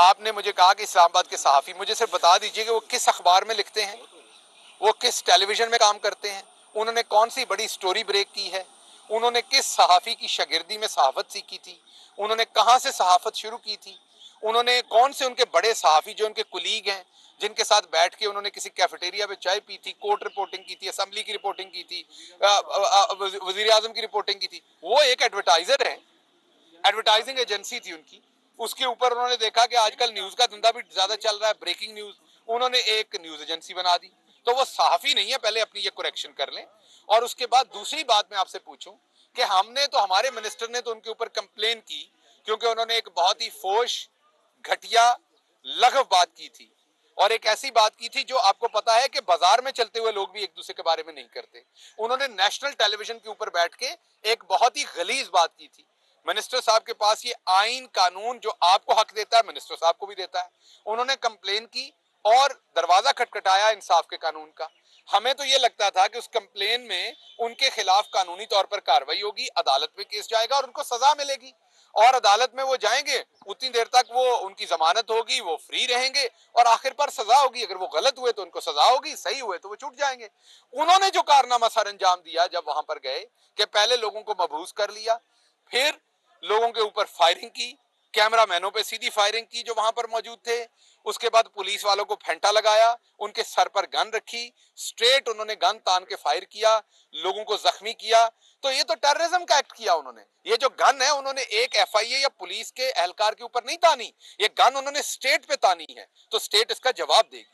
आपने मुझे कहा कि इस्लामाबाद के सहाफ़ी, मुझे सिर्फ बता दीजिए कि वो किस अखबार में लिखते हैं, वो किस टेलीविज़न में काम करते हैं, उन्होंने कौन सी बड़ी स्टोरी ब्रेक की है, उन्होंने किस सहाफ़ी की शागिर्दी में सहाफ़त सीखी थी, उन्होंने कहाँ से सहाफ़त शुरू की थी, उन्होंने कौन से उनके बड़े सहाफ़ी जो उनके कुलीग हैं जिनके साथ बैठ के उन्होंने किसी कैफेटेरिया में चाय पी थी, कोर्ट रिपोर्टिंग की थी, असेंबली की रिपोर्टिंग की थी, वज़ीर आज़म की रिपोर्टिंग की थी। वो एक एडवर्टाइज़र है, एडवर्टाइजिंग एजेंसी थी उनकी। उसके ऊपर उन्होंने देखा कि आजकल न्यूज़ का धंधा भी ज़्यादा चल रहा है, ब्रेकिंग न्यूज़, उन्होंने एक न्यूज़ एजेंसी बना दी। तो वो सहाफ़ी नहीं है, पहले अपनी ये करेक्शन कर लें। और उसके बाद दूसरी बात मैं आपसे पूछूं कि हमने तो, हमारे मिनिस्टर ने तो उनके ऊपर कंप्लेन की क्योंकि उन्होंने एक बहुत ही फोश, घटिया, लघव बात की थी और एक ऐसी बात की थी जो आपको पता है कि बाजार में चलते हुए लोग भी एक दूसरे के बारे में नहीं करते। उन्होंने नेशनल टेलीविजन के ऊपर बैठ के एक बहुत ही गलीज बात की थी। मिनिस्टर साहब के पास ये आइन कानून जो आपको हक देता है, मिनिस्टर साहब को भी देता है। उन्होंने कंप्लेन की और दरवाजा खटखटाया इंसाफ के कानून का। हमें तो ये लगता था कि उस कंप्लेन में उनके खिलाफ कानूनी तौर पर कार्रवाई होगी, अदालत में केस जाएगा और उनको सजा मिलेगी और अदालत में वो जाएंगे, उतनी देर तक वो उनकी जमानत होगी, वो फ्री रहेंगे और आखिर पर सजा होगी। अगर वो गलत हुए तो उनको सजा होगी, सही हुए तो वो छूट जाएंगे। उन्होंने जो कारनामा सर अंजाम दिया जब वहां पर गए कि पहले लोगों को मबूस कर लिया, फिर लोगों के ऊपर फायरिंग की, कैमरामैनों पे सीधी फायरिंग की जो वहां पर मौजूद थे, उसके बाद पुलिस वालों को फेंटा लगाया, उनके सर पर गन रखी, स्ट्रेट उन्होंने गन तान के फायर किया, लोगों को जख्मी किया। तो ये तो टेररिज्म का एक्ट किया उन्होंने। ये जो गन है उन्होंने एक एफआईए या पुलिस के एहलकार के ऊपर नहीं तानी, ये गन उन्होंने स्टेट पे तानी है, तो स्टेट इसका जवाब देगी।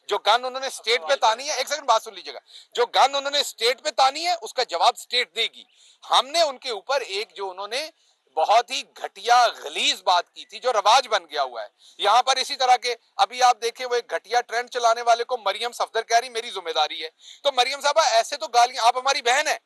जो गन उन्होंने स्टेट पे तानी है, एक सेकंड बात सुन लीजिएगा, जो गन उन्होंने स्टेट पे तानी है उसका जवाब स्टेट देगी। हमने उनके ऊपर एक जो उन्होंने बहुत ही घटिया गलीज बात की थी जो रवाज बन गया हुआ है यहां पर, इसी तरह के अभी आप देखें वो एक घटिया ट्रेंड चलाने वाले को मरियम सफदर कह रही मेरी जिम्मेदारी है। तो मरियम साहबा ऐसे तो गालियां, आप हमारी बहन है,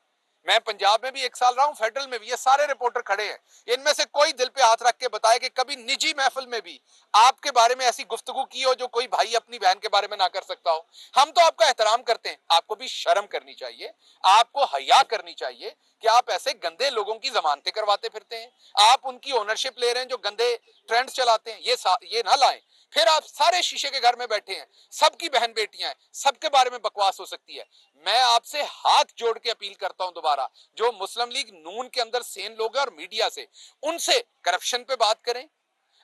मैं पंजाब में भी 1 साल रहा हूं, फेडरल में भी, ये सारे रिपोर्टर खड़े हैं, इनमें से कोई दिल पे हाथ रख के बताए कि कभी निजी महफिल में भी आपके बारे में ऐसी गुफ्तगू की हो जो कोई भाई अपनी बहन के बारे में ना कर सकता हो। हम तो आपका एहतराम करते हैं, आपको भी शर्म करनी चाहिए, आपको हया करनी चाहिए कि आप ऐसे गंदे लोगों की जमानतें करवाते फिरते हैं, आप उनकी ओनरशिप ले रहे हैं जो गंदे ट्रेंड्स चलाते हैं, ये ना लाएं। फिर आप सारे शीशे के घर में बैठे हैं, सबकी बहन बेटियां हैं, सबके बारे में बकवास हो सकती है। मैं आपसे हाथ जोड़ के अपील करता हूं दोबारा, जो मुस्लिम लीग नून के अंदर सेन लोग हैं और मीडिया से, उनसे करप्शन पे बात करें,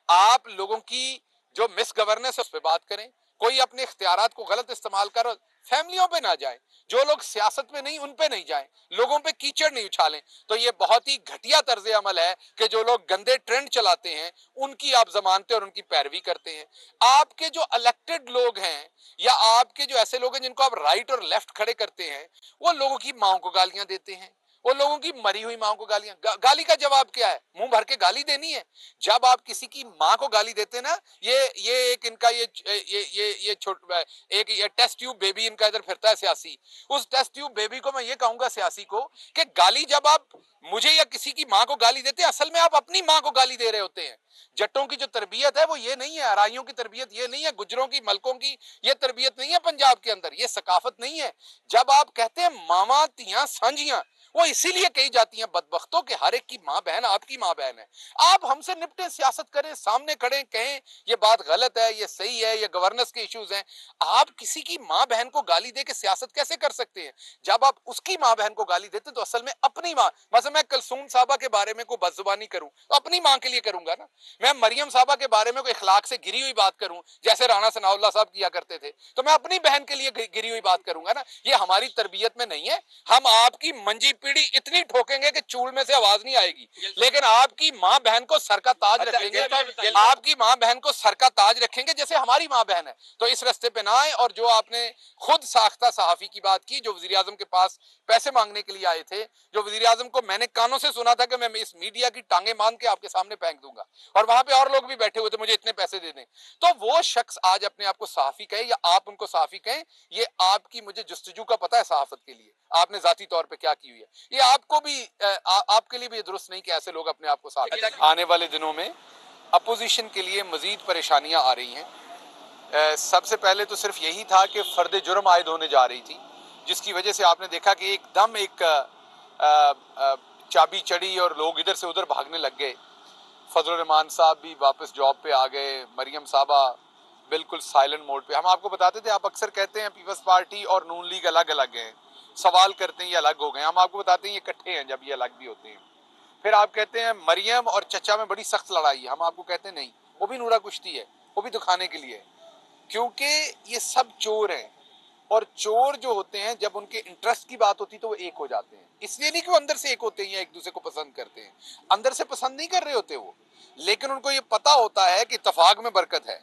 आप लोगों की जो मिस गवर्नेंस है उस पर बात करें, कोई अपने इख्तियारात को गलत इस्तेमाल कर फैमिलियों पे ना जाए, जो लोग सियासत में नहीं उन पे नहीं जाएं, लोगों पे कीचड़ नहीं उछालें। तो ये बहुत ही घटिया तर्ज अमल है कि जो लोग गंदे ट्रेंड चलाते हैं उनकी आप जमानते और उनकी पैरवी करते हैं। आपके जो इलेक्टेड लोग हैं या आपके जो ऐसे लोग हैं जिनको आप राइट और लेफ्ट खड़े करते हैं, वो लोगों की माओ को गालियां देते हैं, वो लोगों की मरी हुई मां को गालियां, गाली का जवाब क्या है? मुंह भर के गाली देनी है। जब आप किसी की मां को गाली देते ना, ये एक इनका ये एक ये टेस्ट ट्यूब बेबी इनका इधर फिरता है सियासी, उस टेस्ट ट्यूब बेबी को मैं ये कहूंगा सियासी को कि गाली जब आप मुझे या किसी की मां को गाली देते हैं, असल में आप अपनी मां को गाली दे रहे होते हैं। जट्टों की जो तरबियत है वो ये नहीं है, अराइयों की तरबियत ये नहीं है, गुजरों की, मलकों की ये तरबियत नहीं है पंजाब के अंदर, ये सकाफत नहीं है। जब आप कहते हैं मामा तियां सांझियां, वो इसीलिए कही जाती हैं बदबख्तों के हर एक की मां बहन आपकी मां बहन है। आप हमसे निपटे, सियासत करें, सामने खड़े कहें ये बात गलत है, ये सही है, ये गवर्नेंस के इश्यूज हैं। आप किसी की मां बहन को गाली दे के सियासत कैसे कर सकते हैं? जब आप उसकी मां बहन को गाली देते तो असल में अपनी मां, मतलब मैं कलसूम साहबा के बारे में कोई बदजुबानी करूं तो अपनी मां के लिए करूंगा ना। मैं मरियम साहबा के बारे में कोई इखलाक से गिरी हुई बात करूं जैसे राणा सनाउल्लाह साहब किया करते थे, तो मैं अपनी बहन के लिए गिरी हुई बात करूंगा ना। ये हमारी तरबियत में नहीं है। हम आपकी मंजी पीढ़ी इतनी ठोकेंगे कि चूल में से आवाज नहीं आएगी, लेकिन आपकी मां बहन को सर का ताज रखेंगे, आपकी मां बहन को सर का ताज रखेंगे जैसे हमारी मां बहन है। तो इस रास्ते पे ना आए। और जो आपने खुद साख्ता सहाफी की बात की जो वजीर आजम के पास पैसे मांगने के लिए आए थे, जो वजीर आजम को मैंने कानों से सुना था कि मैं इस मीडिया की टांगे बांध के आपके सामने फेंक दूंगा, और वहां पे और लोग भी बैठे हुए थे, मुझे इतने पैसे दे दें। तो वो शख्स आज अपने आप को सहाफी कहे या आप उनको सहाफी कहें, ये आपकी मुझे जुस्तजू का पता है सहाफत के लिए आपने जाती तौर पे क्या की हुई है। ये आपको भी आपके लिए भी दुरुस्त नहीं कि ऐसे लोग अपने आप को सहाफी। आने वाले दिनों में अपोजिशन के लिए मजीद परेशानियां आ रही हैं। सबसे पहले तो सिर्फ यही था कि फर्द जुर्म आयद होने जा रही थी, जिसकी वजह से आपने देखा कि एकदम एक चाबी चढ़ी और लोग इधर से उधर भागने लग गए। फजल रहमान साहब भी वापस जॉब पे आ गए, मरियम साहबा बिल्कुल साइलेंट मोड पे। हम आपको बताते थे, आप अक्सर कहते हैं पीपल्स पार्टी और नून लीग अलग अलग हैं, सवाल करते हैं ये अलग हो गए। हम आपको बताते हैं ये इकट्ठे हैं जब ये अलग भी होते हैं। फिर आप कहते हैं मरियम और चचा में बड़ी सख्त लड़ाई है, हम आपको कहते हैं नहीं, वो भी नूरा कुश्ती है, वो भी दिखाने के लिए है, क्योंकि ये सब चोर हैं। और चोर जो होते हैं जब उनके इंटरेस्ट की बात होती है तो वो एक हो जाते हैं। इसलिए नहीं कि वो अंदर से एक होते हैं या एक दूसरे को पसंद करते हैं, अंदर से पसंद नहीं कर रहे होते वो, लेकिन उनको ये पता होता है कि इत्तेफाक में बरकत है।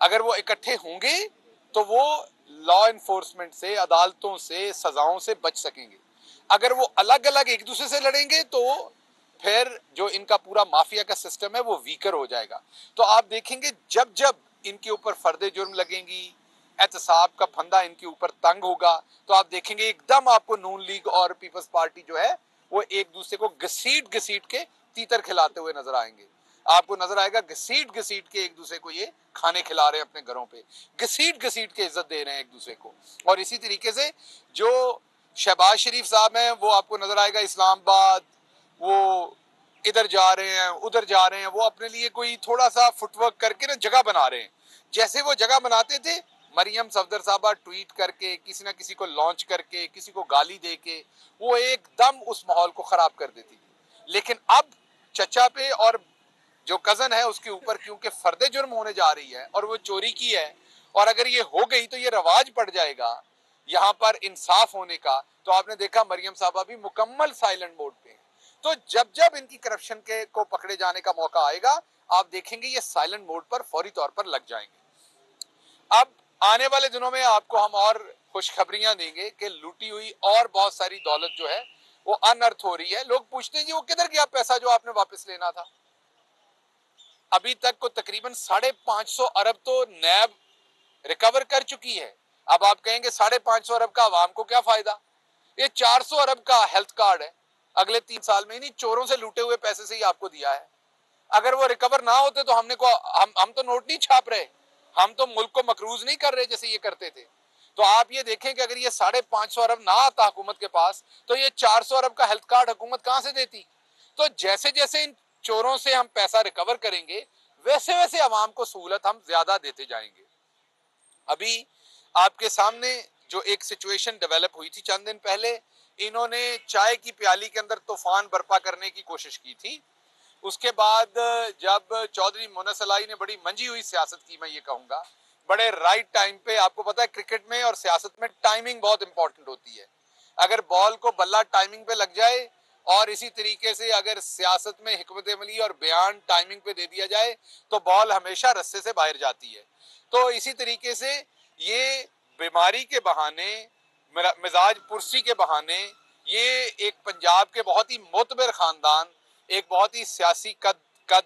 अगर वो इकट्ठे होंगे तो वो लॉ इन्फोर्समेंट से, अदालतों से, सजाओं से बच सकेंगे। अगर वो अलग अलग एक दूसरे से लड़ेंगे तो फिर जो इनका पूरा माफिया का सिस्टम है वो वीकर हो जाएगा। तो आप देखेंगे जब जब इनके ऊपर फर्दे जुर्म लगेंगी, एहतसाब का फंदा इनके ऊपर तंग होगा, तो आप देखेंगे एकदम आपको नून लीग और पीपल्स पार्टी जो है वो एक दूसरे को घसीट घसीट के तीतर खिलाते हुए नजर आएंगे। आपको नजर आएगा घसीट घसीट के एक दूसरे को ये खाने खिला रहे हैं अपने घरों पे, घसीट घसीट के इज्जत दे रहे हैं एक दूसरे को। और इसी तरीके से जो शहबाज शरीफ साहब हैं वो आपको नजर आएगा इस्लामाबाद, वो इधर जा रहे हैं उधर जा रहे हैं, वो अपने लिए कोई थोड़ा सा फुटवर्क करके ना जगह बना रहे हैं। जैसे वो जगह बनाते थे, मरियम सफदर साहबा ट्वीट करके, किसी ना किसी को लॉन्च करके, किसी को गाली दे के वो एकदम उस माहौल को खराब कर देती थी। लेकिन अब चचा पे और जो कजन है उसके ऊपर क्योंकि फर्दे जुर्म होने जा रही है और वो चोरी की है, और अगर ये हो गई तो ये रवाज पड़ जाएगा यहाँ पर इंसाफ होने का। तो आपने देखा मरियम साहबा भी मुकम्मल साइलेंट मोड पे है। तो जब जब इनकी करप्शन के को पकड़े जाने का मौका आएगा, आप देखेंगे ये साइलेंट मोड पर फौरी तौर पर लग जाएंगे। अब आने वाले दिनों में आपको हम और खुशखबरियां देंगे कि लूटी हुई और बहुत सारी दौलत जो है वो अनर्थ हो रही है। लोग पूछते हैं जी वो किधर गया पैसा जो आपने वापस लेना था? अभी तक को तकरीबन 550 अरब तो नैब रिकवर कर चुकी है। अब आप कहेंगे 550 अरब का आवाम को क्या फायदा? ये 400 अरब का हेल्थ कार्ड है, अगले 3 साल में, नहीं चोरों से लूटे हुए पैसे से ही आपको दिया है। अगर वो रिकवर ना होते तो हम तो नोट नहीं छाप रहे, हम तो मुल्क को मकरूज नहीं कर रहे जैसे ये करते थे। तो आप ये देखें कि अगर ये 550 अरब ना आता हुकूमत के पास तो ये 400 अरब का हेल्थ कार्ड हुकूमत कहां से देती? तो जैसे जैसे इन चोरों से हम पैसा रिकवर करेंगे वैसे वैसे अवाम को सहूलत हम ज्यादा देते जाएंगे। अभी आपके सामने जो एक सिचुएशन डेवलप हुई थी चंद दिन पहले, इन्होंने चाय की प्याली के अंदर तूफान बर्पा करने की कोशिश की थी। उसके बाद जब चौधरी मोनस अलाई ने बड़ी मंजी हुई सियासत की, मैं ये कहूंगा बड़े राइट टाइम पे। आपको पता है क्रिकेट में और सियासत में टाइमिंग बहुत इंपॉर्टेंट होती है। अगर बॉल को बल्ला टाइमिंग पे लग जाए और इसी तरीके से अगर सियासत में हिकमत अमली और बयान टाइमिंग पे दे दिया जाए तो बॉल हमेशा रस्से से बाहर जाती है। तो इसी तरीके से ये बीमारी के बहाने, मिजाज पुरसी के बहाने, ये एक पंजाब के बहुत ही मोतबर खानदान, एक बहुत ही सियासी कद कद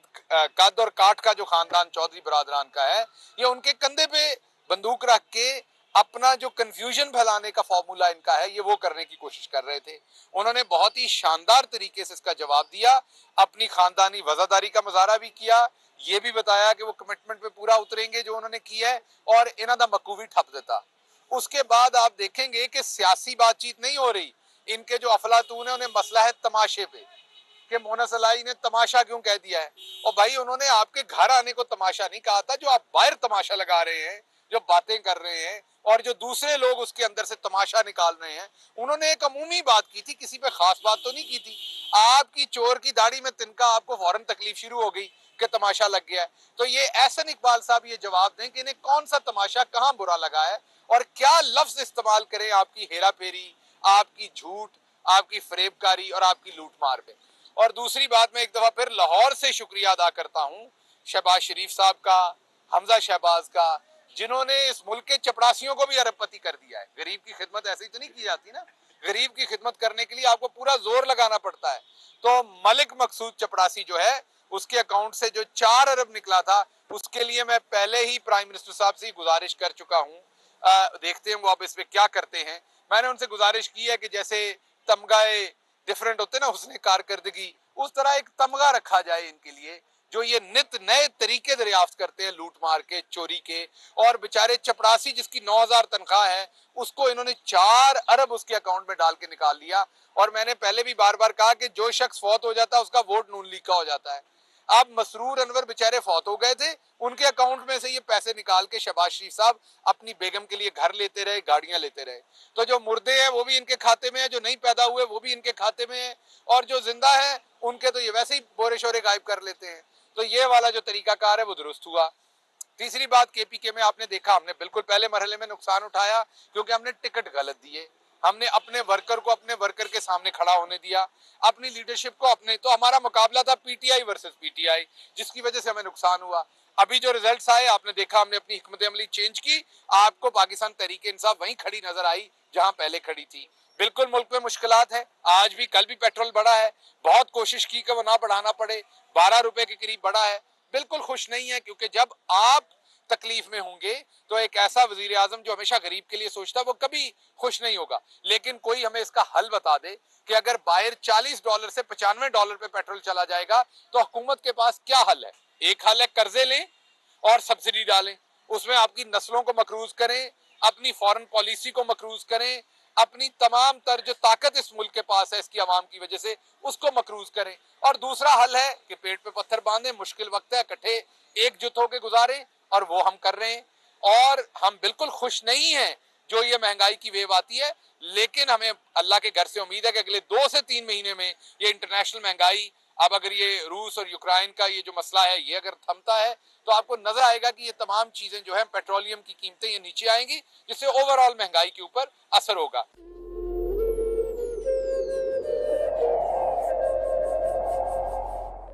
कद और काट का जो खानदान चौधरी बरादरान का है, ये उनके कंधे पे बंदूक रख के अपना जो कंफ्यूजन फैलाने का फॉर्मूला इनका है ये वो करने की कोशिश कर रहे थे। उन्होंने बहुत ही शानदार तरीके से इसका जवाब दिया, अपनी खानदानी वफादारी का मुजाहरा भी किया, ये भी बताया कि वो कमिटमेंट पे पूरा उतरेंगे जो उन्होंने किया है, और इन्हों का मकूवी ठप देता। उसके बाद आप देखेंगे कि सियासी बातचीत नहीं हो रही, इनके जो अफलातून है उन्हें मसला है तमाशे पे कि मोनस अलाई ने तमाशा क्यों कह दिया है। और भाई उन्होंने आपके घर आने को तमाशा नहीं कहा था, जो आप बाहर तमाशा लगा रहे हैं, जो बातें कर रहे हैं और जो दूसरे लोग उसके अंदर से तमाशा निकाल रहे हैं, उन्होंने एक अमूमी बात की थी, किसी पे खास बात तो नहीं की थी। आपकी चोर की दाढ़ी में तिनका, आपको फौरन तकलीफ शुरू हो गई कि तमाशा लग गया है। तो ये एहसन इकबाल साहब ये जवाब दें कि इन्हें कौन सा तमाशा कहां बुरा लगा है और क्या लफ्ज इस्तेमाल करें आपकी हेरा फेरी, आपकी झूठ, आपकी फरेबकारी और आपकी लूटमार पे। और दूसरी बात, मैं एक दफा फिर लाहौर से शुक्रिया अदा करता हूं शहबाज शरीफ साहब का, हमजा शहबाज का, जिन्होंने इस मुल्क के चपरासियों को भी अरबपति कर दिया है। गरीब की खिदमत ऐसे ही तो नहीं की जाती ना, गरीब की खिदमत करने के लिए आपको पूरा जोर लगाना पड़ता है। तो मलिक मकसूद चपरासी जो है उसके अकाउंट से जो 4 अरब निकला था उसके लिए मैं पहले ही प्राइम मिनिस्टर साहब से गुजारिश कर चुका हूं। देखते हैं वो अब इस पे क्या करते हैं। मैंने उनसे गुजारिश की है कि जैसे तमगाए डिफरेंट होते ना उसने कारकर्दगी, उस तरह एक तमगा रखा जाए इनके लिए, जो ये नित नए तरीके दरियाफ्त करते हैं लूट मार के, चोरी के। और बेचारे चपरासी जिसकी 9,000 तनख्वाह है उसको इन्होंने 4 अरब उसके अकाउंट में डाल के निकाल लिया। और मैंने पहले भी बार बार कहा कि जो शख्स फौत हो जाता है उसका वोट नून लीग का हो जाता है। अब मसरूर अनवर बेचारे फौत हो गए थे, उनके अकाउंट में से ये पैसे निकाल के शहबाज शरीफ साहब अपनी बेगम के लिए घर लेते रहे, गाड़ियां लेते रहे। तो जो मुर्दे हैं वो भी इनके खाते में है, जो नहीं पैदा हुए वो भी इनके खाते में है, और जो जिंदा है उनके तो ये वैसे ही बोरे शोरे गायब कर लेते हैं। तो ये वाला जो तरीकाकार है वो दुरुस्त हुआ। तीसरी बात, केपीके में आपने देखा, हमने बिल्कुल पहले मरहले में नुकसान उठाया क्योंकि हमने टिकट गलत दिए, हमने अपने वर्कर को अपने वर्कर के सामने खड़ा होने दिया, अपनी लीडरशिप को अपने, तो हमारा मुकाबला था पीटीआई वर्सेस पीटीआई, जिसकी वजह से हमें नुकसान हुआ। अभी जो रिजल्ट्स आए आपने देखा, हमने अपनी हिकमत अमली चेंज की, आपको पाकिस्तान तहरीक इंसाफ वहीं खड़ी नजर आई जहां पहले खड़ी थी। बिल्कुल मुल्क में मुश्किलात है, आज भी, कल भी पेट्रोल बढ़ा है, बहुत कोशिश की कि वो ना बढ़ाना पड़े, 12 रुपए के करीब बढ़ा है, बिल्कुल खुश नहीं है, क्योंकि जब आप तकलीफ में होंगे तो एक ऐसा वजीर आजम जो हमेशा गरीब के लिए सोचता है वो कभी खुश नहीं होगा। लेकिन कोई हमें इसका हल बता दे कि अगर बाहर $40 से $95 पे पेट्रोल चला जाएगा तो हुकूमत के पास क्या हल है। एक हल है कर्जे लें और सब्सिडी डालें, उसमें आपकी नस्लों को मकरूज करें, अपनी फॉरेन पॉलिसी को मकरूज करें, अपनी तमाम तर जो ताकत इस मुल्क के पास है इसकी आवाम की वजह से उसको मकरूज करें। और दूसरा हल है कि पेट पे पत्थर बांधें, मुश्किल वक्त है, इकट्ठे एकजुट होकर गुजारें, और वो हम कर रहे हैं। और हम बिल्कुल खुश नहीं हैं जो ये महंगाई की वेव आती है, लेकिन हमें अल्लाह के घर से उम्मीद है कि अगले 2 से 3 महीने में ये इंटरनेशनल महंगाई, अब अगर ये रूस और यूक्रेन का ये जो मसला है ये अगर थमता है तो आपको नजर आएगा कि ये तमाम चीजें जो है, पेट्रोलियम की कीमतें ये नीचे आएंगी, जिससे ओवरऑल महंगाई के ऊपर असर होगा।